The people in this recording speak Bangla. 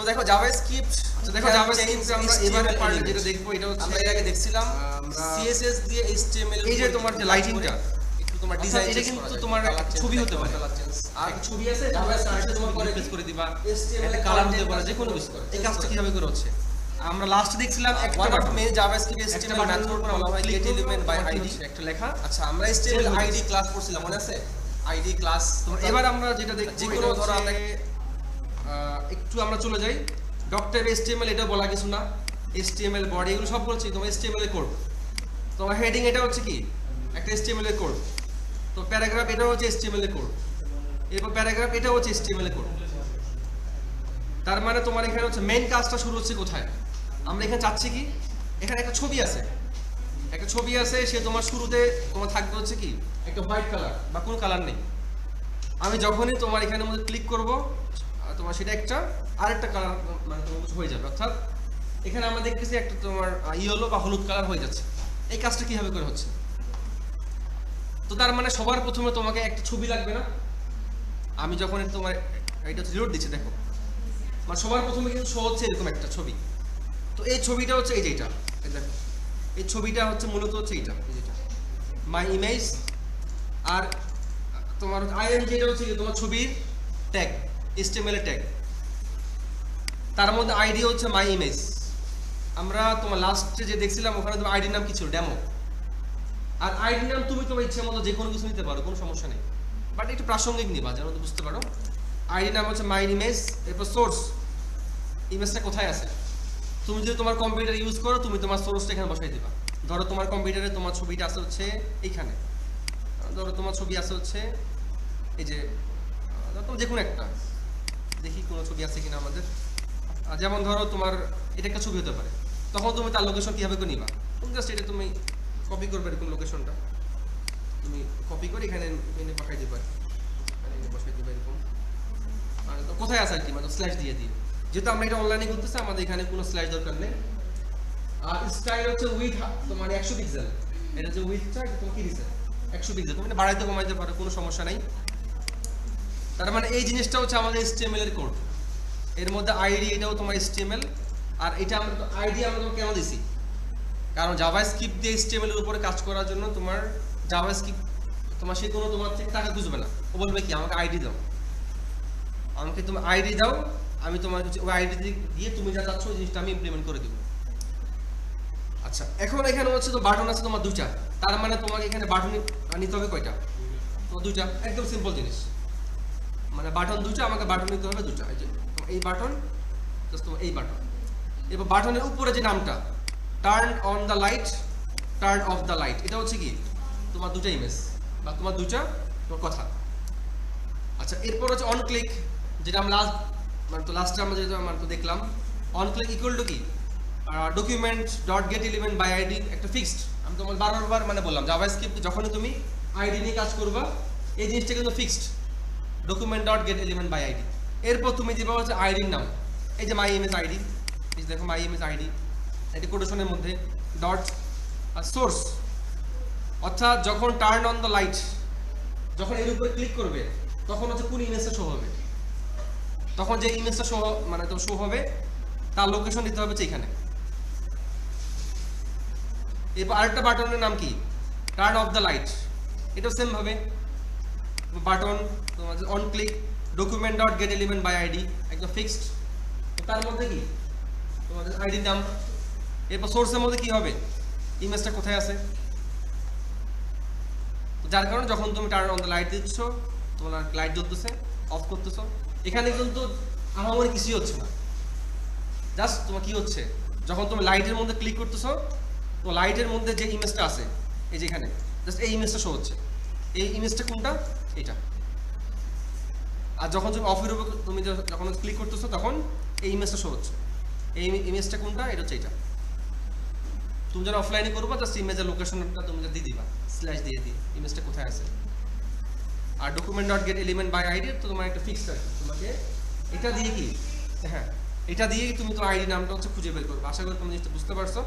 তো দেখো জাভাস্ক্রিপ্ট, দেখো জাভাস্ক্রিপ্ট আমরা এবারে পার্টে যেটা দেখবো এটা হচ্ছে আমরা এর আগে দেখছিলাম সিএসএস দিয়ে এইচটিএমএল। এই যে তোমার যে লাইটিংটা একটু তোমার ডিজাইন, এটা কিন্তু তোমার ছবি হতে পারে, আর ছবি আছে জাভাস্ক্রিপ্টে তোমার করে রিপ্লেস করে দিবা, HTML একটা কালার হতে পারে, যে কোনো কিছু। এই কাজটা কিভাবে করে হচ্ছে আমরা লাস্ট দেখছিলাম একটা one of button main JavaScript HTML method বলা হয় গেট এলিমেন্ট বাই আইডি, একটা লেখা। আচ্ছা আমরা HTML আইডি ক্লাস করছিলাম মনে আছে? ID class. এবার আমরা যেটা দেখব যে কোনো ধরো আমরা একটু আমরা চলে যাই ডক্টর HTML, এটা বলা কিছু না, HTML বডি এগুলো সব বলছি তোমার HTML এর কোড। তোমার হেডিং এটা হচ্ছে কি একটা HTML এর কোড, তো প্যারাগ্রাফ এটা হচ্ছে HTML এর কোড, এরপর প্যারাগ্রাফ এটা হচ্ছে HTML এর কোড। তার মানে তোমার এখানে হচ্ছে মেইন কাজটা শুরু হচ্ছে কোথায়? আমরা এখানে চাচ্ছি কি, এখানে একটা ছবি আছে, একটা ছবি আছে, সে তোমার শুরুতে তোমার থাকবে হচ্ছে কি একটা হোয়াইট কালার বা কোনো কালার নেই। আমি যখনই তোমার এখানের মধ্যে ক্লিক করব তোমার সেটা একটা আরেকটা কালার মানে তোমার হয়ে যাবে, অর্থাৎ এখানে আমরা দেখতেছি একটা তোমার ইয়েলো বা হলুদ কালার হয়ে যাচ্ছে। এই কাজটা কিভাবে করে হচ্ছে? তো তার মানে সবার প্রথমে তোমাকে একটা ছবি লাগবে না? আমি যখন তোমার এটা রিলোড দিচ্ছি দেখো, মানে সবার প্রথমে কিন্তু শো হচ্ছে এরকম একটা ছবি। তো এই ছবিটা হচ্ছে এই যেটা, দেখো এই ছবিটা হচ্ছে মূলত হচ্ছে এইটা, এই যেটা মাই ইমেজ। আর তোমার আইএনজি এটা হচ্ছে তোমার ছবির ট্যাগ, HTML এর ট্যাগ। তার মধ্যে আইডি হচ্ছে মাই ইমেজ। আমরা তোমার লাস্টে যে দেখছিলাম ওখানে তোমার আইডির নাম কি ছিল? ডেমো। আর আইডির নাম তুমি তোমার ইচ্ছা মতো যে কোনো কিছু নিতে পারো, কোনো সমস্যা নেই, বাট একটু প্রাসঙ্গিক নিবা যেন বুঝতে পারো। আইডির নাম হচ্ছে মাই ইমেজ, এরপর সোর্স, ইমেজটা কোথায় আছে। তুমি যদি তোমার কম্পিউটার ইউজ করো তুমি তোমার সোর্সটা এখানে বসাই দিবা। ধরো তোমার কম্পিউটারে তোমার ছবিটা আছে হচ্ছে এইখানে, ধরো তোমার ছবি আছে হচ্ছে এই যে, ধরো যে কোনো একটা, দেখি কোনো ছবি আছে কিনা আমাদের। যেমন ধরো তোমার এটা একটা ছবি হতে পারে, তখন তুমি তার লোকেশন কীভাবে করে নিবা? তুমি জাস্ট এটা তুমি কপি করবে, এরকম লোকেশনটা তুমি কপি করে এখানে এনে বসাই দিবা, এনে বসাই দিবা এরকম। আর কোথায় আছে আর কি, মানে স্ল্যাশ দিয়ে দিয়ে, যেহেতু আমরা এটা অনলাইনে করতেছি আমাদের এখানে কোনো স্ল্যাশ দরকার নেই। আর স্টাইল হচ্ছে উইথ তোমার 100 পিক্সেল, এটা যে উইথটা তোমার কি দিছে 100 পিক্সেল, তুমি বাড়াইতে কমাইতে পারো, কোনো সমস্যা নেই। তার মানে এই জিনিসটা হচ্ছে আমাদের HTML এর কোড। এর মধ্যে আইডি এটাও তোমার HTML। আর এটা আমরা তো আইডি আমরা তোমাকে কেন দিছি? কারণ জাভাস্ক্রিপ্ট দিয়ে HTML এর উপরে কাজ করার জন্য তোমার জাভাস্ক্রিপ্ট তোমার সে কোনো তোমার থেকে টাকা খুঁজবে না। ও বলবে কি আমাকে আইডি দাও, আমাকে তুমি আইডি দাও, আমি তোমার ওই আইডি দিয়ে তুমি যা চাচ্ছ ওই জিনিসটা আমি ইমপ্লিমেন্ট করে দেবো। আচ্ছা এখন এখানে হচ্ছে তো বাটন আছে তোমার দুইটা, তার মানে তোমাকে এখানে বাটন নিতে হবে কয়টা? তোমার দুইটা, একদম সিম্পল জিনিস, মানে বাটন দুইটা, আমাকে বাটন নিতে হবে দুইটা। এই যে এই বাটন, জাস্ট তোমার এই বাটন। এবার বাটনের উপরে যে নামটা turn on the light, turn off the light, এটা হচ্ছে কি তোমার দুটো ইমেজ বা তোমার দুইটা তোমার কথা। আচ্ছা এরপর হচ্ছে অন ক্লিক, যেটা আমরা লাস্টে আমরা যেটা আমরা তো দেখলাম। অন ক্লিক ইকুয়াল টু কি document dot get element by ID, একটা ফিক্সড। আমি তোমার বারবার মানে বললাম জাভাস্ক্রিপ্ট যখনই তুমি আইডি নিয়ে কাজ করবা এই জিনিসটা কিন্তু fixed, document dot get element by ID. এরপর তুমি দিবা হচ্ছে আইডির নাম, এই যে মাই ইমেজ আইডি, এই দেখো মাই ইমেজ আইডি, এটি কোটেশনের মধ্যে ডট আর সোর্স, অর্থাৎ যখন টার্ন অন দ্য লাইট, যখন এর উপরে ক্লিক করবে তখন হচ্ছে কোন ইমেজটা শো হবে, তখন যে ইমেজটা শো মানে তো শো হবে তার লোকেশন দিতে হবে এখানে। এরপর আরেকটা বাটনের নাম কি টার্ন অফ দ্য লাইট, এটাও সেম ভাবে বাটন তোমার on click document dot get element by ID, একদম ফিক্সড। তার মধ্যে কি তোমাদের আইডির নাম। এরপর সোর্সের মধ্যে কি হবে, ইমেজটা কোথায় আছে। যার কারণে যখন তুমি টার্ন অন দ্য লাইট দিচ্ছ তোমার লাইট জ্বলতেছে, অফ করতেছো, এখানে কিন্তু আহামরি কিছুই হচ্ছে না। জাস্ট তোমার কি হচ্ছে, যখন তুমি লাইটের মধ্যে ক্লিক করতেছো তো লাইটের মধ্যে যে ইমেজটা আছে এই যে এখানে জাস্ট এই ইমেজটা শো হচ্ছে। এই ইমেজটা কোনটা? এটা। আর যখন তুমি অফের উপর তুমি যখন ক্লিক করতেছো তখন এই ইমেজটা শো হচ্ছে। এই ইমেজটা কোনটা? এটা হচ্ছে এটা। তুমি যখন অফলাইনে করবা জাস্ট ইমেজের লোকেশনটা তুমি দিয়ে দিবা, স্ল্যাশ দিয়ে দিয়ে ইমেজটা কোথায় আছে। আর document dot get element by ID তো তোমার একটা ফিক্সড আছে, তোমাকে এটা দিয়ে কি, হ্যাঁ এটা দিয়েই তুমি তো আইডি নামটা হচ্ছে খুঁজে বের করবে। আশা করি তুমি জিনিসটা বুঝতে পারছো।